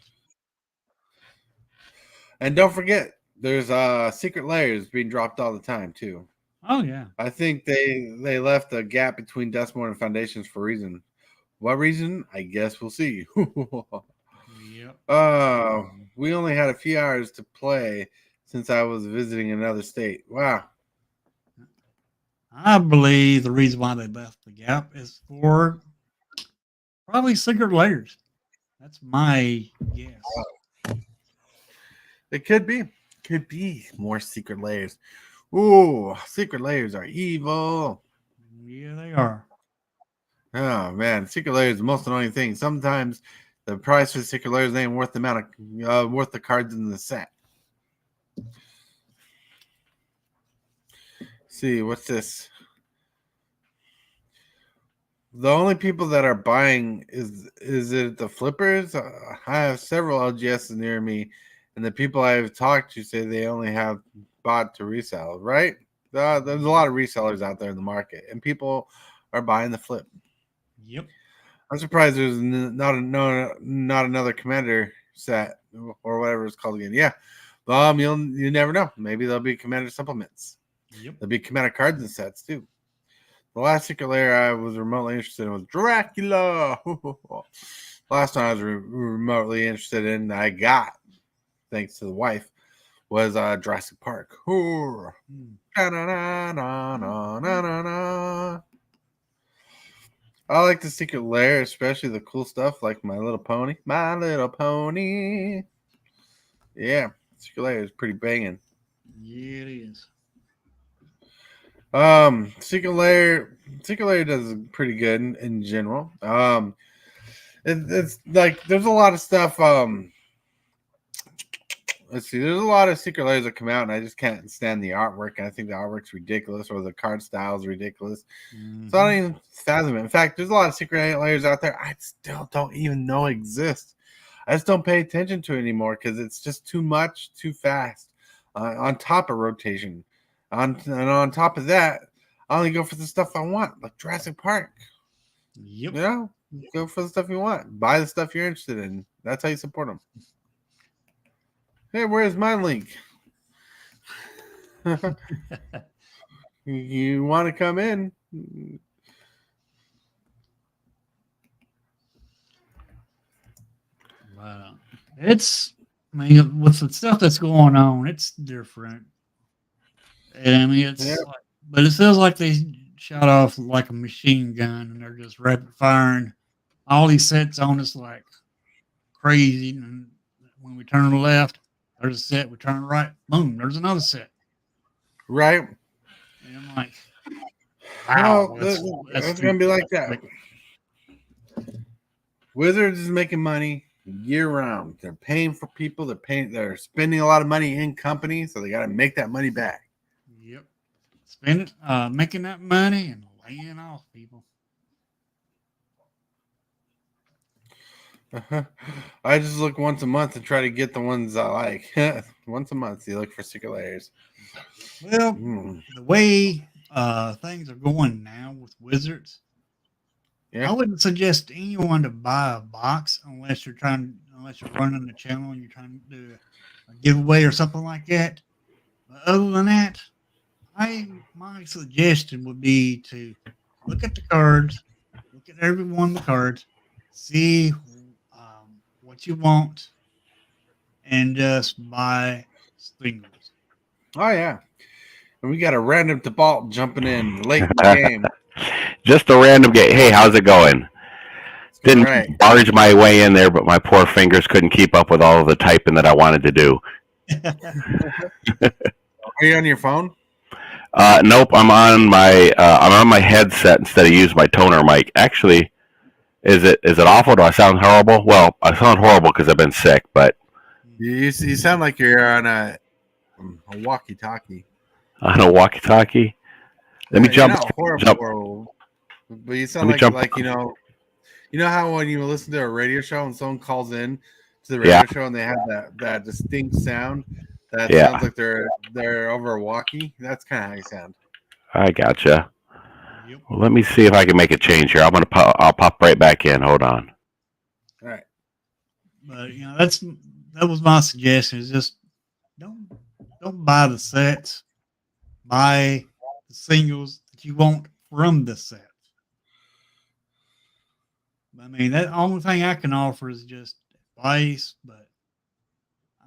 And don't forget, there's secret layers being dropped all the time too. Oh yeah. I think they left a gap between Dustmore and Foundations for a reason. What reason? I guess we'll see. Yep. We only had a few hours to play since I was visiting another state. Wow. I believe the reason why they left the gap is for probably secret layers. That's my guess. It could be more secret layers. Ooh, secret layers are evil. Yeah, they are. Oh man, secret layers is the most annoying thing. Sometimes the price for the secret layers ain't worth the amount of worth the cards in the set. See, what's this? The only people that are buying is it the flippers? I have several LGSs near me, and the people I've talked to say they only have bought to resell. Right? There's a lot of resellers out there in the market, and people are buying the flip. Yep. I'm surprised there's not another commander set or whatever it's called again. Yeah, you never know. Maybe there'll be commander supplements. Yep. There'll be commander cards and sets too. The last secret layer I was remotely interested in was Dracula. Last time I was remotely interested in, I got, thanks to the wife, was Jurassic Park. I like the secret layer, especially the cool stuff like My Little Pony. My Little Pony. Yeah, secret layer is pretty banging. Yeah, it is. Secret layer does pretty good in general. It's like there's a lot of stuff. Let's see, there's a lot of secret layers that come out, and I just can't stand the artwork. And I think the artwork's ridiculous, or the card style is ridiculous. So I don't even fathom it. In fact, there's a lot of secret layers out there I still don't even know exist. I just don't pay attention to it anymore because it's just too much, too fast. On top of rotation, and on top of that, I only go for the stuff I want, like Jurassic Park. Yep. You know, go for the stuff you want. Buy the stuff you're interested in. That's how you support them. Hey, where's my link? You want to come in? It's, I mean, with the stuff that's going on, it's different. And I mean, it's, like, but it feels like they shot off like a machine gun, and they're just rapid firing all these sets on us like crazy. And when we turn to the left, there's a set. We turn right, boom, there's another set. Right. And I'm like, wow, that's gonna be like that. Wizards is making money year round. They're paying for people. They're spending a lot of money in companies, so they got to make that money back. Yep. Making that money and laying off people. I just look once a month and try to get the ones I like. Once a month, you look for secret layers. Well, the way things are going now with Wizards, I wouldn't suggest anyone to buy a box unless you're running a channel and you're trying to do a giveaway or something like that. But other than that, my suggestion would be to look at the cards, look at every one of the cards, see what you want, and just buy singles. Oh yeah, and we got a random Tibalt jumping in late in the game. Just a random game. Hey, how's it going? Didn't barge my way in there, but my poor fingers couldn't keep up with all of the typing that I wanted to do. Are you on your phone? Nope, I'm on my headset instead of use my toner mic. Actually, is it awful? Do I sound horrible? Well, I sound horrible because I've been sick, but you sound like you're on a walkie-talkie. On a walkie-talkie? Let me jump. Horrible, but you sound like you know how when you listen to a radio show and someone calls in to the radio show and they have that distinct sound that sounds like they're over a walkie. That's kind of how you sound. I gotcha. Yep. Well, let me see if I can make a change here. I'll pop right back in. Hold on. All right. But that was my suggestion. Is just don't buy the sets. Buy the singles that you want from the set. I mean, that only thing I can offer is just advice, but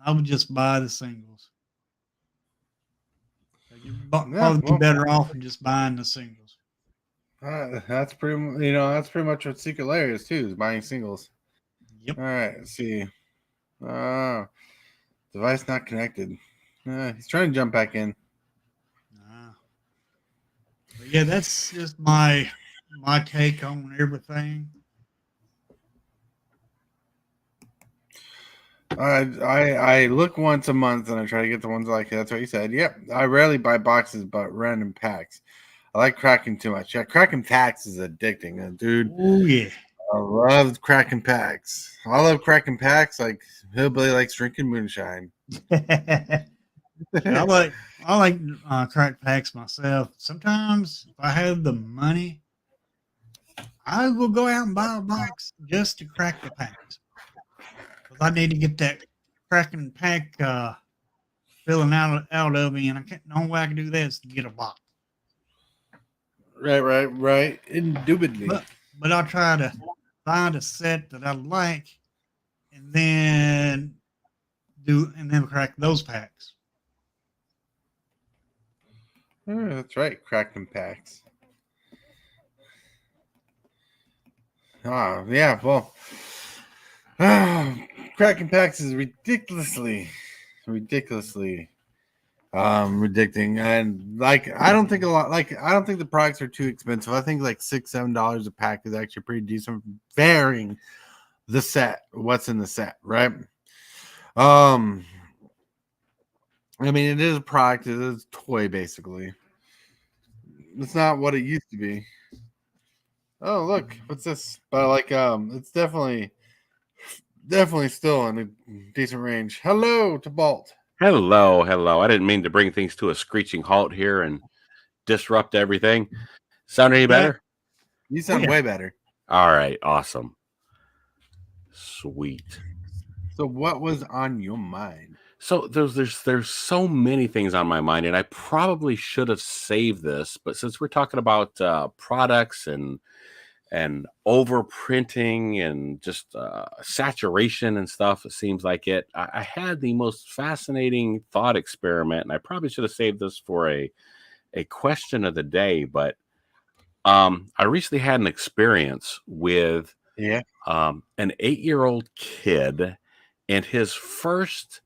I would just buy the singles. You'd probably be better off than just buying the singles. That's pretty much what Secret Lair is too, is buying singles. Yep. All right, let's see. Device not connected. He's trying to jump back in. But yeah, that's just my take on everything. I look once a month and I try to get the ones like that's what you said. Yep. I rarely buy boxes but random packs. I like cracking too much. Yeah, cracking packs is addicting, dude. Oh yeah. I love cracking packs. I love cracking packs like Hillbilly likes drinking moonshine. I like crack packs myself. Sometimes if I have the money, I will go out and buy a box just to crack the packs. Because I need to get that cracking pack filling out of me, and the only way I can do that is to get a box. Right. Indubitably. But I'll try to find a set that I like, and then crack those packs. That's right, cracking packs. Yeah, well, cracking packs is ridiculously ridiculous, and I don't think the products are too expensive. I think like $6-7 a pack is actually pretty decent, varying the set, what's in the set, right? I mean, it is a product. It is a toy, basically. It's not what it used to be. Oh, look, what's this? But it's definitely still in a decent range. Hello, Tibalt. Hello. I didn't mean to bring things to a screeching halt here and disrupt everything. Sound any better? You sound way better. All right, awesome. Sweet. So what was on your mind? So there's so many things on my mind, and I probably should have saved this, but since we're talking about products and overprinting and just saturation and stuff, it seems like I had the most fascinating thought experiment, and I probably should have saved this for a question of the day, but I recently had an experience with an 8-year-old kid, and his first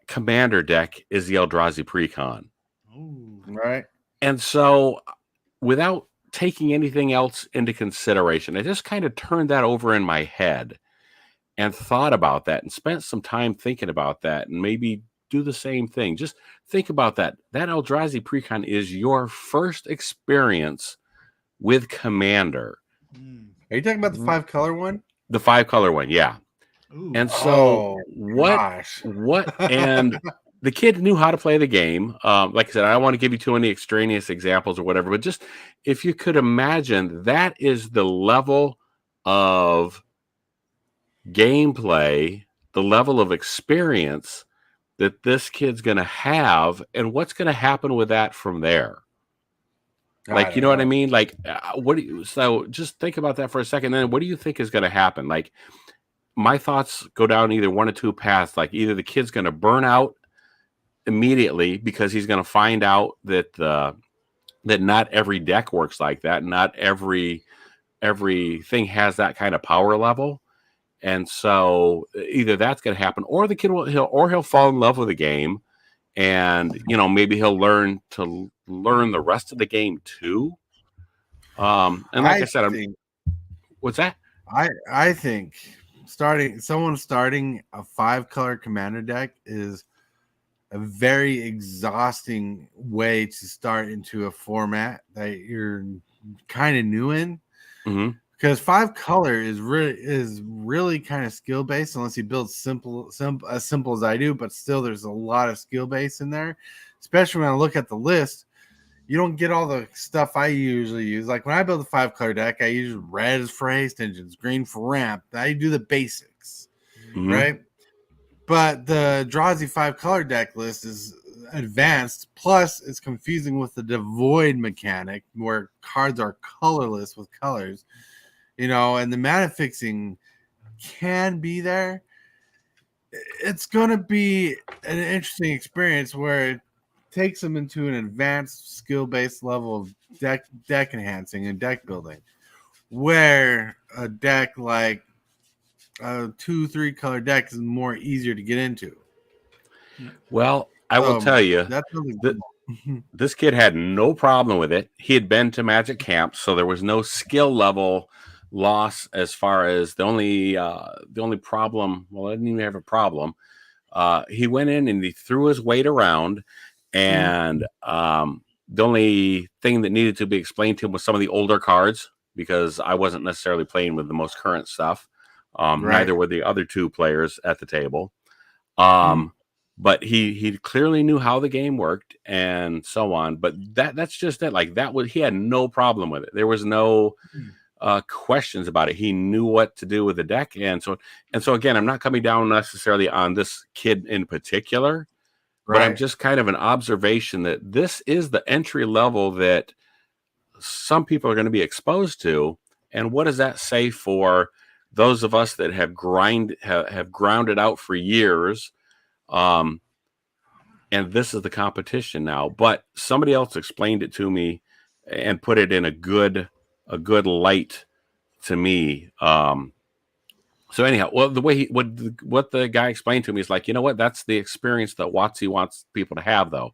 commander deck is the Eldrazi Precon. Ooh. Right. And so without taking anything else into consideration, I just kind of turned that over in my head and thought about that and spent some time thinking about that, and maybe do the same thing. Just think about that. That Eldrazi Precon is your first experience with Commander. Are you talking about the 5-color one? The 5-color one, yeah. Ooh. And so what and the kid knew how to play the game. Like I said, I don't want to give you too many extraneous examples or whatever, but just if you could imagine, that is the level of gameplay, the level of experience that this kid's going to have, and what's going to happen with that from there. Like, you know what I mean? Like, so just think about that for a second. Then what do you think is going to happen? Like, my thoughts go down either one of two paths. Like, either the kid's going to burn out immediately because he's going to find out that that not every deck works like that. Not everything has that kind of power level. And so either that's going to happen, or the kid he'll fall in love with the game, and maybe he'll learn the rest of the game too. And like I said, what's that? I think starting a 5-color commander deck is a very exhausting way to start into a format that you're kind of new in. Mm-hmm. Because 5-color is really kind of skill based, unless you build as simple as I do. But still, there's a lot of skill base in there. Especially when I look at the list, you don't get all the stuff I usually use. Like when I build a 5-color deck, I use red for haste engines, green for ramp. I do the basics, right? But the Drazi 5-color deck list is advanced. Plus, it's confusing with the devoid mechanic where cards are colorless with colors, and the mana fixing can be there. It's going to be an interesting experience where it takes them into an advanced skill-based level of deck enhancing and deck building, where a deck like a 2-3 color deck is more easier to get into. Well, I will tell you, this kid had no problem with it. He had been to Magic camp, so there was no skill level loss as far as the only problem. Well, I didn't even have a problem. He went in and he threw his weight around, and the only thing that needed to be explained to him was some of the older cards, because I wasn't necessarily playing with the most current stuff. Neither were the other two players at the table. But he clearly knew how the game worked and so on. But that's just it. Like he had no problem with it. There was no questions about it. He knew what to do with the deck. And so again, I'm not coming down necessarily on this kid in particular, but I'm just kind of an observation that this is the entry level that some people are going to be exposed to. And what does that say for those of us that have grounded out for years? And this is the competition now. But somebody else explained it to me and put it in a good light to me. So anyhow, well, the way what the guy explained to me is like, you know what? That's the experience that WotC wants people to have, though.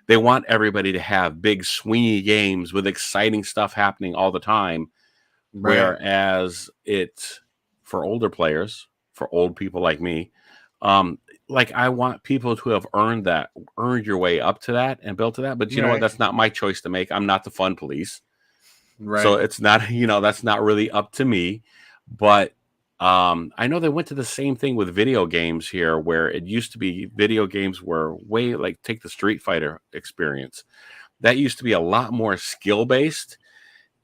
They want everybody to have big swingy games with exciting stuff happening all the time. Whereas it's for older players, for old people like me, like I want people to have earned your way up to that and built to that. But you know what? That's not my choice to make. I'm not the fun police. So it's not, that's not really up to me. But I know they went to the same thing with video games here, where it used to be video games were way, like, take the Street Fighter experience. That used to be a lot more skill based.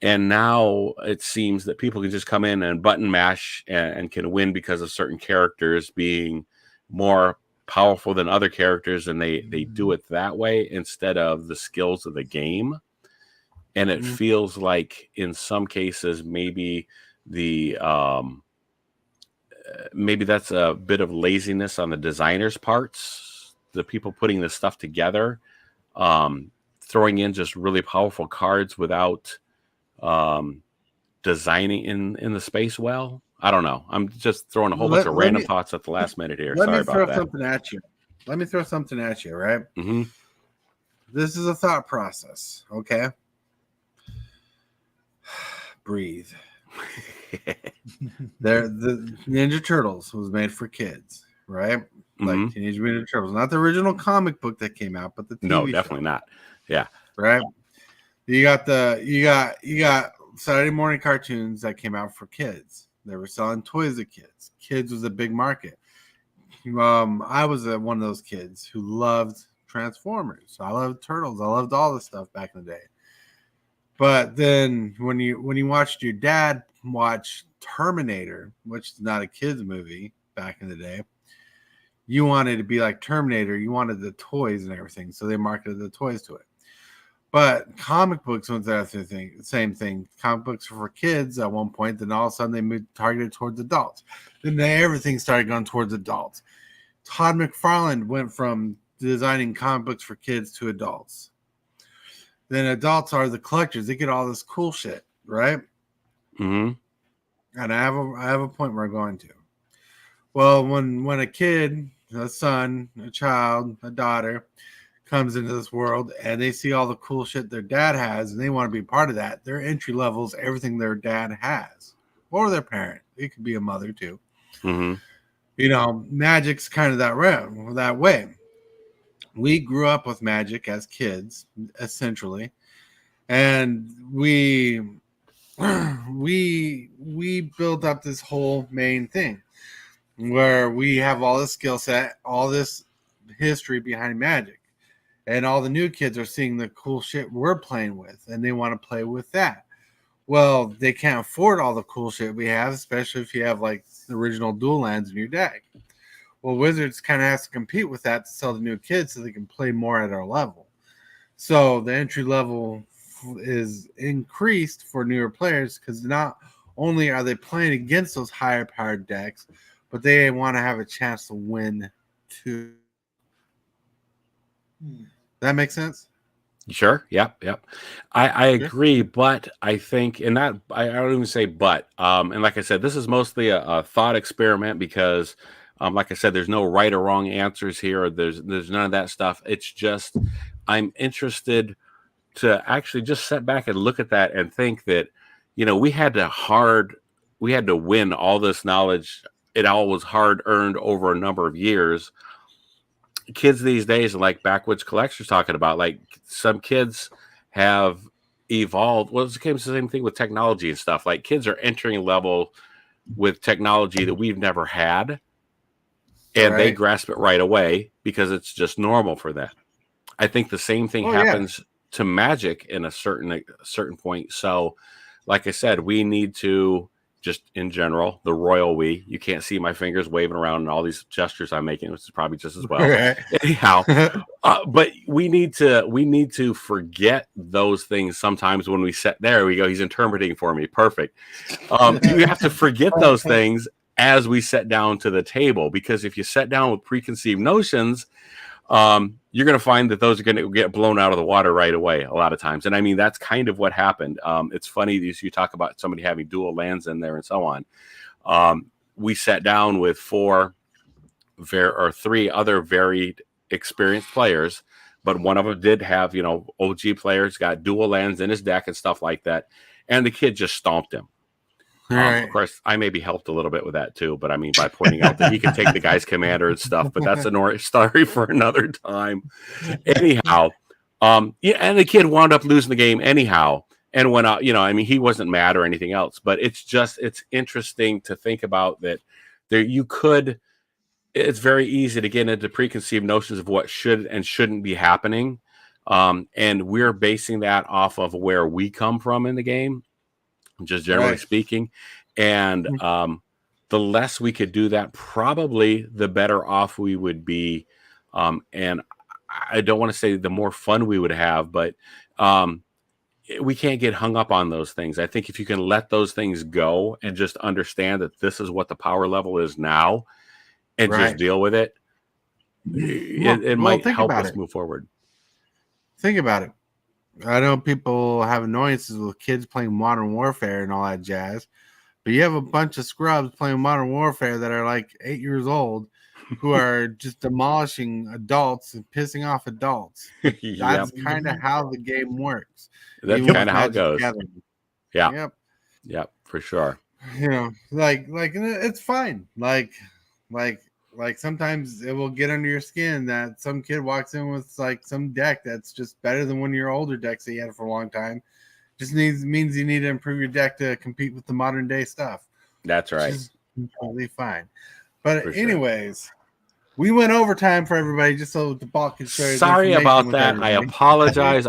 And now it seems that people can just come in and button mash and can win because of certain characters being more powerful than other characters. And they do it that way instead of the skills of the game. And it feels like in some cases, maybe maybe that's a bit of laziness on the designers' parts, the people putting this stuff together, throwing in just really powerful cards without designing in the space well. I don't know. I'm just throwing a whole bunch of random thoughts at the last minute here. Sorry about that. Let me throw something at you, right? Mm-hmm. This is a thought process, okay? Breathe. The Ninja Turtles was made for kids, right? Like Teenage Mutant Ninja Turtles, not the original comic book that came out, but the TV no, definitely show. Not. Yeah, right. You got Saturday morning cartoons that came out for kids. They were selling toys to kids. Kids was a big market. I was one of those kids who loved Transformers. I loved Turtles. I loved all this stuff back in the day. But then when you watched your dad watch Terminator, which is not a kid's movie back in the day, you wanted to be like Terminator. You wanted the toys and everything, so they marketed the toys to it. But comic books was that same thing. Comic books were for kids at one point, then all of a sudden they moved targeted towards adults. Then everything started going towards adults. Todd McFarlane went from designing comic books for kids to adults. Then adults are the collectors. They get all this cool shit, right? Mm-hmm. And I have a point where I'm going to. Well, when a kid, a son, a child, a daughter comes into this world and they see all the cool shit their dad has and they want to be part of that, their entry level is everything their dad has. Or their parent. It could be a mother too. Mm-hmm. Magic's kind of that way. We grew up with Magic as kids, essentially, and we built up this whole main thing where we have all this skill set, all this history behind Magic, and all the new kids are seeing the cool shit we're playing with, and they want to play with that. Well, they can't afford all the cool shit we have, especially if you have like the original dual lands in your deck. Well, Wizards kind of has to compete with that to sell the new kids so they can play more at our level. So the entry level is increased for newer players because not only are they playing against those higher powered decks, but they want to have a chance to win too. That makes sense? Sure. Yep. I agree, but I think, and that I don't even say but. And like I said, this is mostly a thought experiment because, like I said, there's no right or wrong answers here. There's none of that stuff. It's just I'm interested to actually just sit back and look at that and think that, we had to win all this knowledge. It all was hard earned over a number of years. Kids these days, like Backwoods Collectors talking about, like some kids have evolved. Well, it's the same thing with technology and stuff. Like kids are entering a level with technology that we've never had, and they grasp it right away because it's just normal for them. I think the same thing happens to Magic in a certain point. So, like I said, we need to just in general, the royal we. You can't see my fingers waving around and all these gestures I'm making, which is probably just as well. Anyhow, but we need to forget those things sometimes when we sit there. We go, he's interpreting for me. Perfect. You have to forget those things as we sit down to the table, because if you sit down with preconceived notions, you're going to find that those are going to get blown out of the water right away a lot of times. And I mean, that's kind of what happened. It's funny you talk about somebody having dual lands in there and so on. We sat down with 3 other very experienced players, but one of them did have, OG players, got dual lands in his deck and stuff like that. And the kid just stomped him. Of course, I maybe helped a little bit with that too, but I mean, by pointing out that he can take the guy's commander and stuff, but that's a story for another time. Anyhow, and the kid wound up losing the game anyhow and went out, he wasn't mad or anything else, but it's interesting to think about that it's very easy to get into preconceived notions of what should and shouldn't be happening. And we're basing that off of where we come from in the game, just generally speaking. And the less we could do that, probably the better off we would be. And I don't want to say the more fun we would have, but we can't get hung up on those things. I think if you can let those things go and just understand that this is what the power level is now and just deal with it, it might help us move forward. Think about it. I know people have annoyances with kids playing Modern Warfare and all that jazz, but you have a bunch of scrubs playing Modern Warfare that are like 8 years old who are just demolishing adults and pissing off adults. That's kind of how the game works. That's kind of how it goes. Yeah. Yep, for sure. Like it's fine. Like sometimes it will get under your skin that some kid walks in with like some deck that's just better than one of your older decks that you had for a long time. Just means you need to improve your deck to compete with the modern day stuff. That's right. Totally fine. But anyways, we went overtime for everybody just so the ball can show you. Sorry about that. I apologize,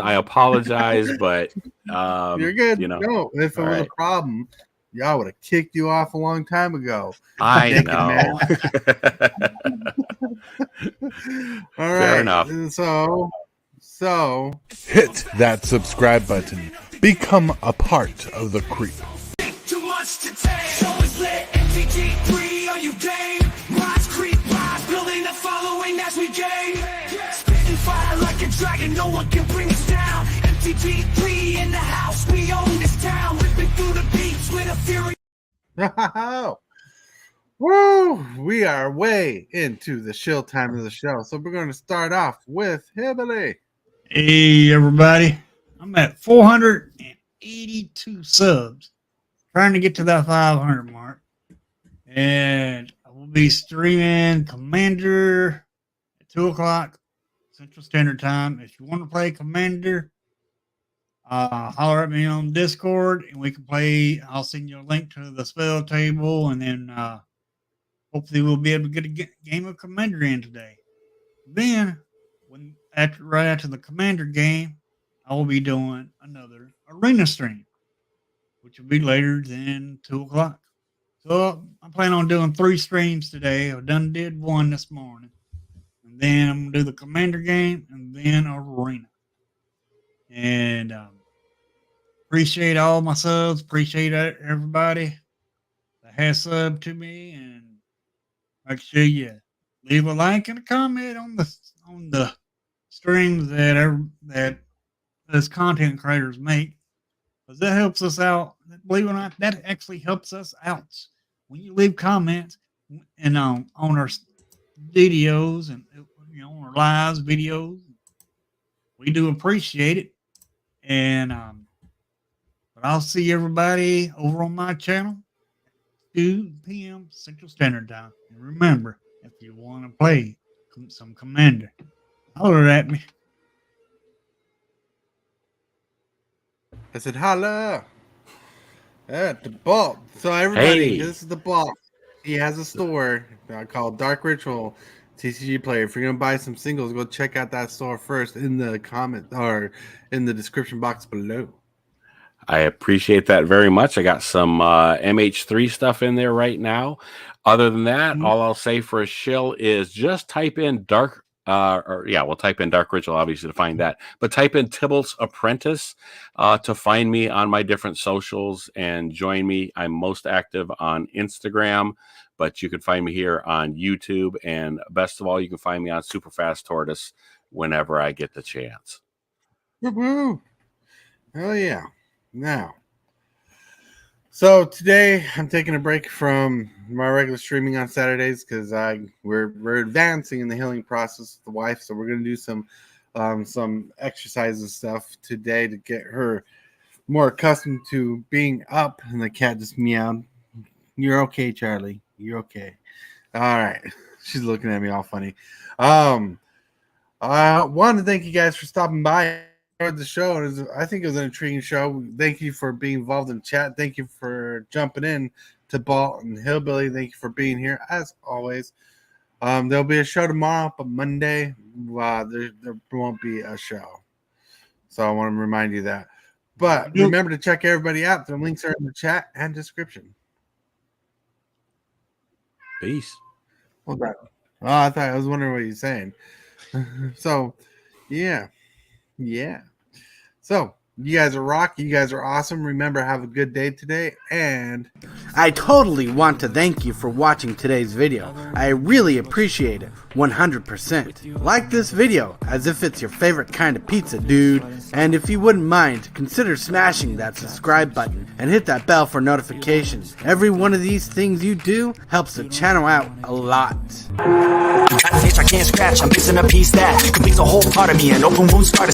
but you're good. No, if it was a problem, y'all would have kicked you off a long time ago. I know. All right. Fair enough. So Hit that subscribe button. Become a part of the creep. Too much to take. Show is lit. MTG 3, are you game? Rise, creep, rise, building a following as we gain. Spitting fire like a dragon, no one can bring us down. MTG 3 in the house, we own this town. Ripping through the beats with a fury. Woo! We are way into the shill time of the show, so we're going to start off with Hibbley. Hey, everybody. I'm at 482 subs, trying to get to that 500 mark. And I will be streaming Commander at 2 o'clock Central Standard Time. If you want to play Commander, holler at me on Discord, and we can play. I'll send you a link to the spell table, and then hopefully we'll be able to get a game of Commander in today. Then, when right after the Commander game, I will be doing another arena stream, which will be later than 2 o'clock. So I plan on doing 3 streams today. I did one this morning. And then I'm going to do the Commander game and then arena. And appreciate all my subs. Appreciate everybody that has subbed to me. And make sure you leave a like and a comment on the streams that us content creators make, because that helps us out. Believe it or not, that actually helps us out. When you leave comments and on our videos and on our lives videos, we do appreciate it. And but I'll see everybody over on my channel 2 p.m. Central Standard Time. And remember, if you want to play some Commander, holler at me. I said, holla at the Bolt. So everybody, Hey. This is the Bolt. He has a store called Dark Ritual TCG Player. If you're gonna buy some singles, go check out that store first in the comment or in the description box below. I appreciate that very much. I got some MH3 stuff in there right now. Other than that, all I'll say for a shill is just type in Darc. We'll type in Darc Ritual, obviously, to find that. But type in Tibalts Apprentice to find me on my different socials and join me. I'm most active on Instagram, but you can find me here on YouTube. And best of all, you can find me on Superfast Tortoise whenever I get the chance. Woo-hoo. Hell yeah. Now, so today I'm taking a break from my regular streaming on Saturdays because we're advancing in the healing process with the wife, so we're gonna do some exercises and stuff today to get her more accustomed to being up. And the cat just meowed. You're okay, Charlie. You're okay. All right. She's looking at me all funny. I want to thank you guys for stopping by. The show, I think it was an intriguing show. Thank you for being involved in the chat. Thank you for jumping in to Balt and Hillbilly. Thank you for being here as always. There'll be a show tomorrow, but Monday there won't be a show. So I want to remind you that. But remember to check everybody out. The links are in the chat and description. Peace. Hold on. Oh, I was wondering what you're saying. So, yeah. So, you guys are rock. You guys are awesome. Remember, have a good day today. And I totally want to thank you for watching today's video. I really appreciate it, 100%. Like this video as if it's your favorite kind of pizza, dude. And if you wouldn't mind, consider smashing that subscribe button and hit that bell for notifications. Every one of these things you do helps the channel out a lot. I can't scratch, I'm missing a piece that completes a whole part of me, an open wound started.